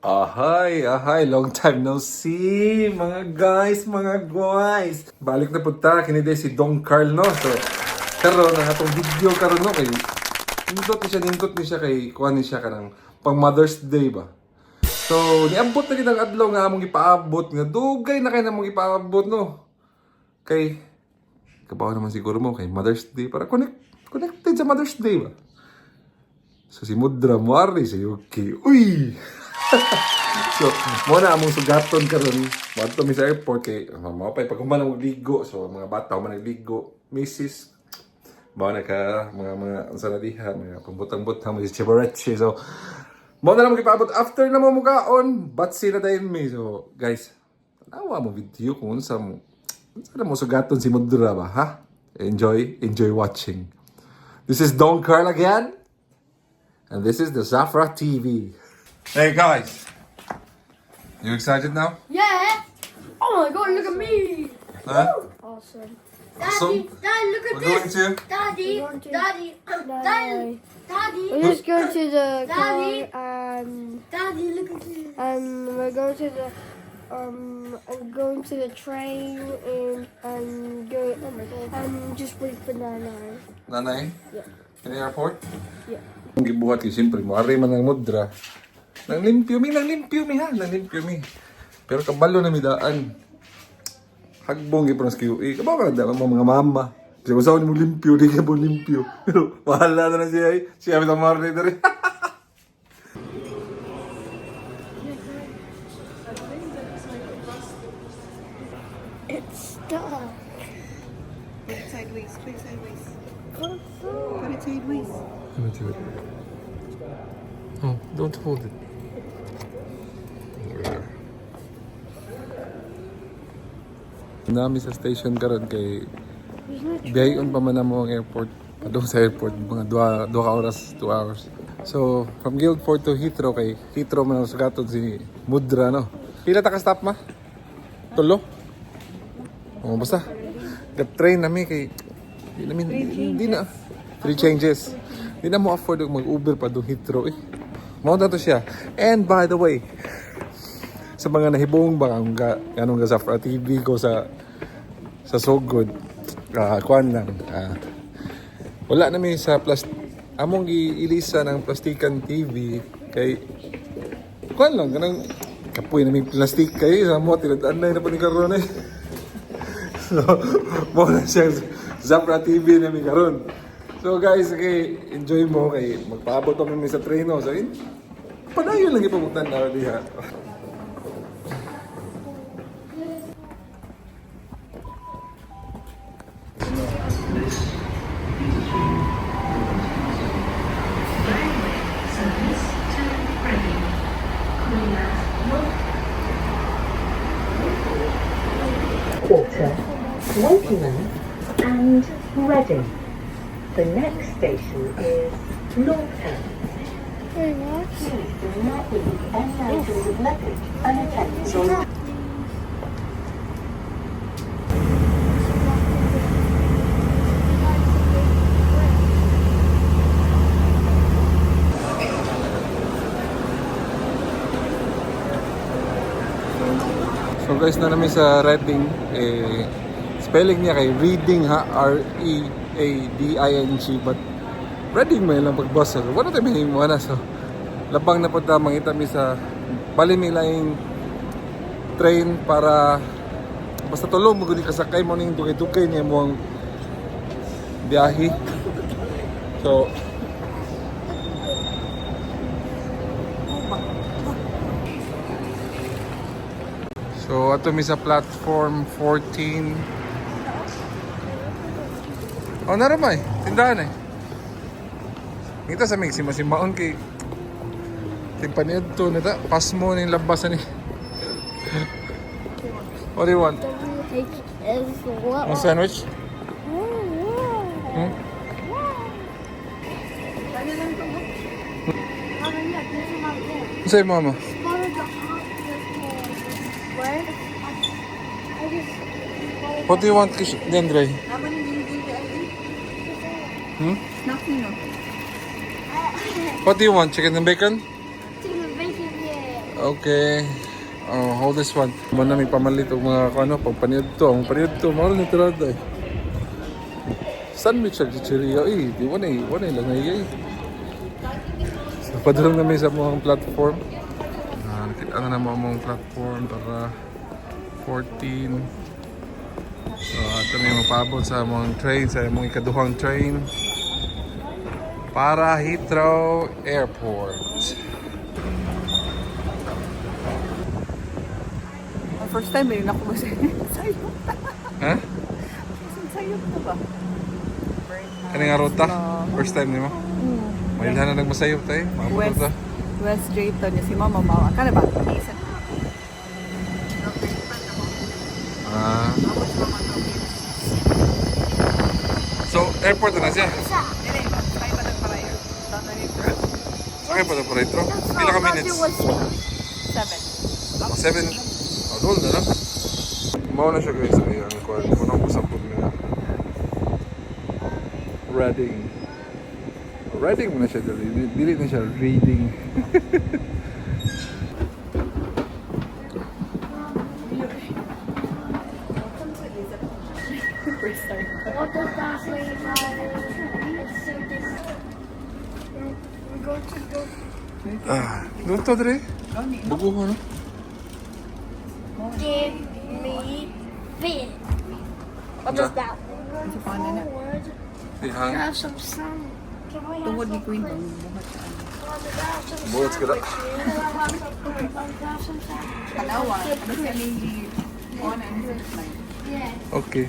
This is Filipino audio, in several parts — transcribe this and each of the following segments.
Ahay, long time no see, mga guys. Balik na punta, kiniday si Don Carl, no? So, karon ang atong video karon no, kay nindot ni siya kay kuha ni siya kanang pang Mother's Day ba. So, niabot na kitang adlaw nga among ipaabot nga dugay na kay namong ipaabot no. Kay kabaw naman siguro mo kay Mother's Day para connected sa Mother's Day ba. So si Mudra Muari sa UK. Uy! So, muna among sugaton karon. Wadto mi sa airport kay mapay pag human magligo. So mga bata human nagligo. Mrs. Mao na ka mga sa diha mga pambutang-butang mo si Chibareche. So mo na lang magpaabot after na mo mukaon. But sila dayon mi. So guys, nawa mo video kung unsa mo sugaton si Mudra ba, ha? Enjoy watching. This is Don Carl again. And this is the Zafra TV. Hey guys, you excited now? Yeah! Oh my god, look at me! Huh? Awesome. Awesome. Daddy, look at We're going this! to? Daddy, We're going to- Daddy, We're just going to the Daddy. car Daddy, look at this! and we're going to the going to the train and go and just wait for Nana. Nanay? Yeah. In the airport? Yeah. Ang gibuhat kasi siyempre, maari man ng Mudra. Nang limpyo mi. Pero kabalo na mi daan. Hagbong gipunas QA. Kabaw ka na mga mama. Kasi kung saan mo limpyo, di ka po limpyo. Pero mahala na siya eh. Siya kami tamar na ito rin. It's stuck. Put it sideways. Put it sideways. Put it sideways. Oh, don't hold it. Nami sa station karon kay biyayon pa man mo ang airport. Padung sa airport mga 2 oras, 2 hours. So, from Guildford to Heathrow kay Heathrow man ang sugaton si Mudra no. Pila ta ka stop ma? Tulo? Oh, basta. Ga-train nami kay hindi na 3 changes. Hindi na mo afford mag-Uber pa doon Heathrow eh. Mao na to siya. And by the way, sa mga nahibong ba ang ganong ga Zafra TV ko sa So Good, kuan lang. Wala na mi sa among giilisa ng plastikan TV kay kuan lang kanang kapoy na mi plastic kay sa mo tinadaan na pa ni karon eh. So mo na siya Zafra TV na mi karon. So guys, okay, enjoy mo kay magpaabot kami sa train no. So padayon lang ipabutan na diha. Water, Wokingham and Reading. The next station is Northam. Very much. Please do not leave any items of luggage unattended. So guys, na namin sa Reading, spelling niya kay Reading ha, R-E-A-D-I-N-G, but Reading may lang pagbasa. So, wala tayo may mo na. So, labang na po ta mangita mi sa balimilaing train para basta tulong mo gudi kasakay mo ning dugay-dugay niya mo ang biyahe. So ato mi sa platform 14. Oh, naramay. Tindahan eh. Ngita sa mig simaon kay tigpaniad to nita. Pas mo ning labasan ni. What do you want? WHS what? A sandwich? Hmm? Say mama. Where? What do you want, Dendray? Aman yung binibili ay Hmm? snack nyo. What do you want? Chicken and bacon? Chicken bacon, yeah. Okay. Oh, hold this one. Muna may pamalit o mga ano, pagpaniod to. Ang paniod to, maro na tirad eh. Sandwich sa chichirya. Di wala lang ay. So, padulong namin sa mga platform. Nakita na mga platform para 14. So, ito na yung mapabot sa mga train, sa mga ikaduhang train para Heathrow Airport. First time rin ako masayot. Ha? Sayot na ba? Ano nga ruta? First time niyo mo? Mailhan na nagmasayop tayo. Maabot na. West Drayton niya si Mama Mawa. Kaya ba? Isa. So, airport na siya. Dili, sakay pa nagparayo. Sakay pa na po retro. Pila ka minutes? 7. 7. Doon na lang. Mauna na siya guys. Ayan, kung unang usampog na. Reading. Reading mo na siya. Dili na siya reading. First time. What does that say about it? It's so different. We're going to go. Doon to, Dre. Bugo ko, no? Give me fish. What does that Sa paano na? word? Ihang. Have some sun. Can we have Tungod ni some? Queen doon. Buhat sa ano. Buhat ka na. Kalawa. Ano siya ni on and first time. Okay.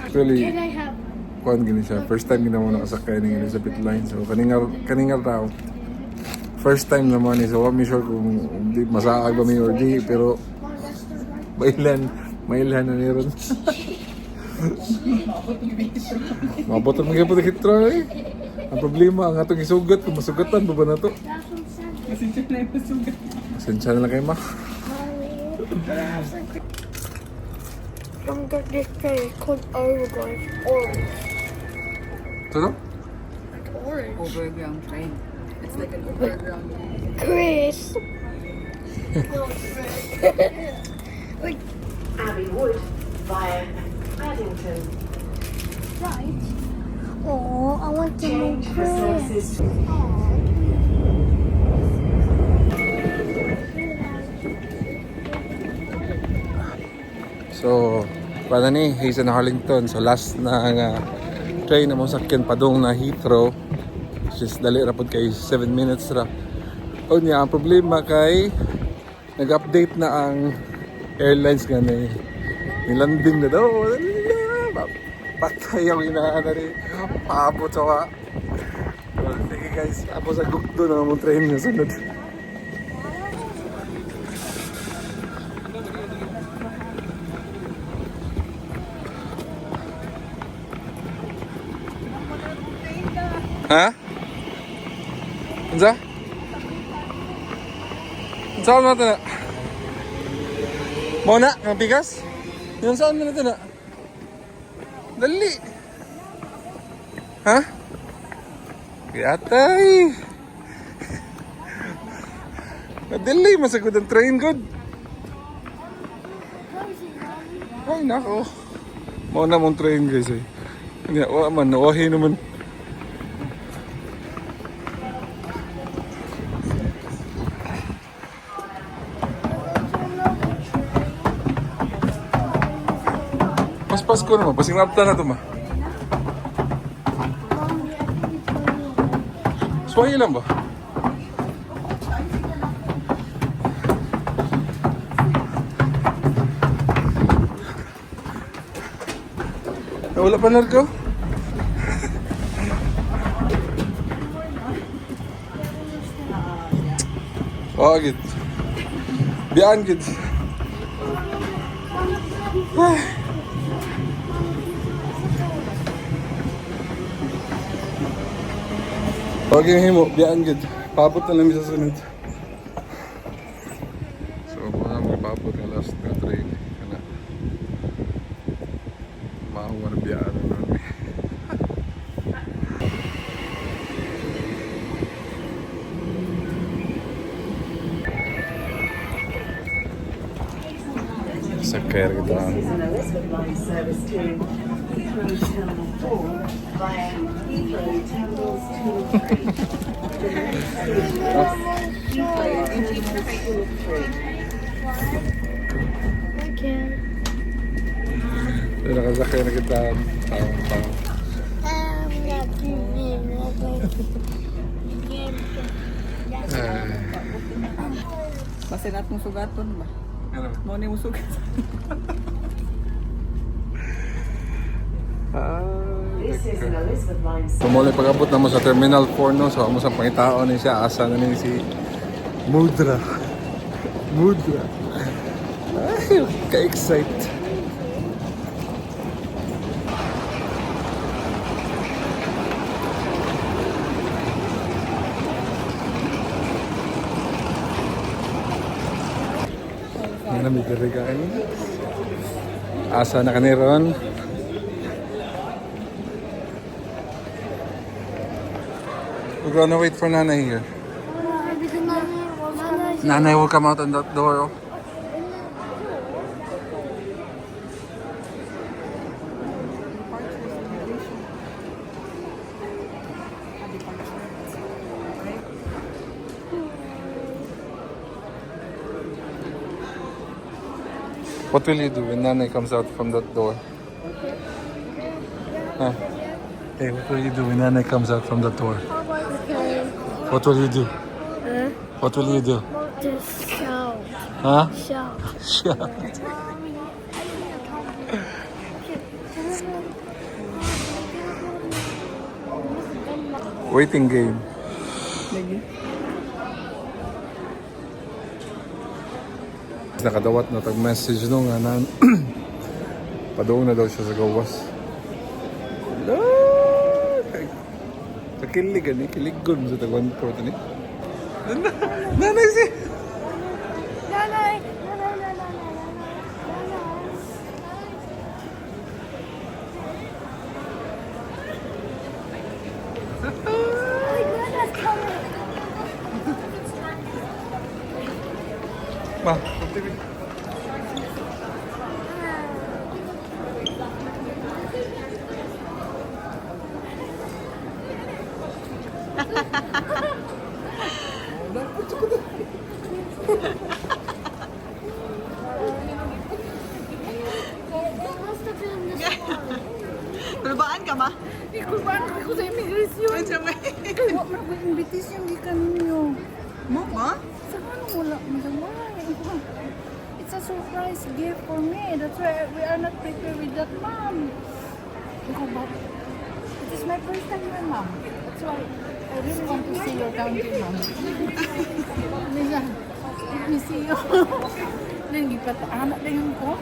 Actually, Can I have? kuhan gini siya. First time ginawa nakasakay ng Elizabeth Line. So, kaningal raw. First time naman eh. So, I'm sure kung di masaag ba may or di. Pero, mailan na niron. Mabot ang mga po hitra eh. Ang problema, ang atong isugat. Kung masugatan pa ba na to? Pasensya na yung masugat. Sensya na lang kayo ma. I'm going to say called overground orange. Ito no? Orange. Overground train. It's like an overground train. Chris. Abbey Wood via Paddington. Right. Oh, I want to know Change Chris. resources. So, para ni Hazen Harlington. So, last na nga train na mo sakyan padung na Heathrow. Which is dali rapod kay 7 minutes ra. O niya, ang problema kay nag-update na ang airlines nga na nilanding na daw. Patay ang inaana rin. Paabot sa wa. So, sige guys, ako sa gugdo na mong train na sunod. Ha? Unsa? Saan na ito na? Mau na? Ang bigas? Yung saan na ito na? Dali! Ha? Kayatay! Madali! Masagod ang train good! Ay nako! Mau na mong train guys eh. Hindi, wala man, nawahi naman. Mas Pasko naman, pasing lapta na ito ma. Suwahi lang ba? Wala pa narko? Oo, gid. Biyaan gid. Huwag yung himo, biyaan gid. Paabot na lang sa sunod. So, mga paabot ng last na train. Kana. Mahawar biyaan na namin. Sakay kita. This is an Elizabeth line service to Heathrow Terminal 4 via Heathrow Terminals 2 and 3. The next station is Heathrow Terminals 2 and 3. I can. Nakasakay na kita. Tao. Masinat mong sugaton ba? Ano? Mo ni mong sugat. This is an Elizabeth line service. Muli pag-abot naman sa Terminal 4 no, so amo sa pangitao ni siya, asa na ni si Mudra. Ay, ka-excite. Ano na may karigaan? Asa na kaniron? We're gonna wait for Nanay here. Nanay will come out on that door. Oh. What will you do when Nanay comes out from that door? Huh? Hey, what will you do when Nanay comes out from that door? Okay. What will you do? Huh? What will you do? Just shout. Huh? Shout. Shout. Waiting game. Lagi. Nakadawat na tag-message no nga na padoong na daw siya sa gawas. Kakilig ani, kiliggon sa tag-1-4 ni. Nanay si. Nanay. Ma, Kulbaan ka ma? Kulbaan ako sa immigration. Ay, siya may. Kaya wala ko invitation gikan ninyo. Mo ma? Sa ano wala madaway. It's a surprise gift for me. That's why we are not prepared with that, mom. Ikaw ba? It is my first time here, mom. That's why I really want to see your country, mom. Lisa, let me see you. Lagi pa anak dengan ko.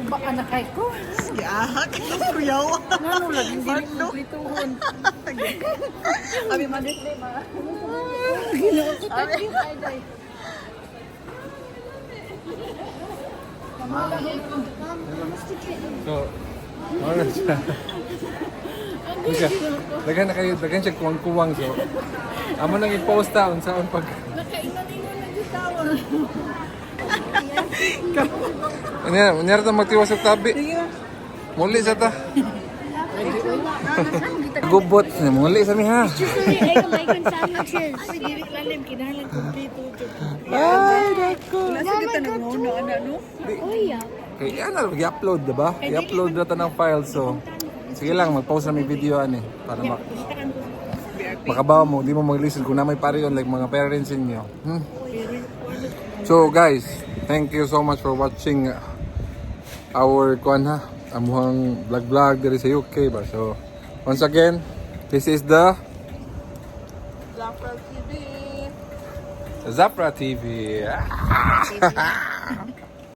Ba anak kay ko. Yak. Kuyaw. Ngano lagi hindi kumplituhon. Abi madit ni ma. Ginoo ko tayo ay day. so, ano siya? Dagan siya kuwang-kuwang so. Amo nang i-post taon sa pag Nakainan-inan na di tawon. Unyara ta magtiwas sa tabi. Muli sa ta. Gubot, muli sa mi ha. Ay, kumain sandwiches. Ay, dili lalim kinahanglan kumplito jud. Ay, dako. Nasa kita nang uno ana no? Oh, yeah. Okay, yan na, i-upload, diba? I-upload na ta ng file, so... Sige lang, mag-post na may video, ani. Para makabawa mo, di mo mag-listen kung na may pare yun, like mga parents inyo. So, guys, thank you so much for watching our, amuhang vlog diri sa UK ba. So, once again, this is the... Zafra TV. Zafra TV.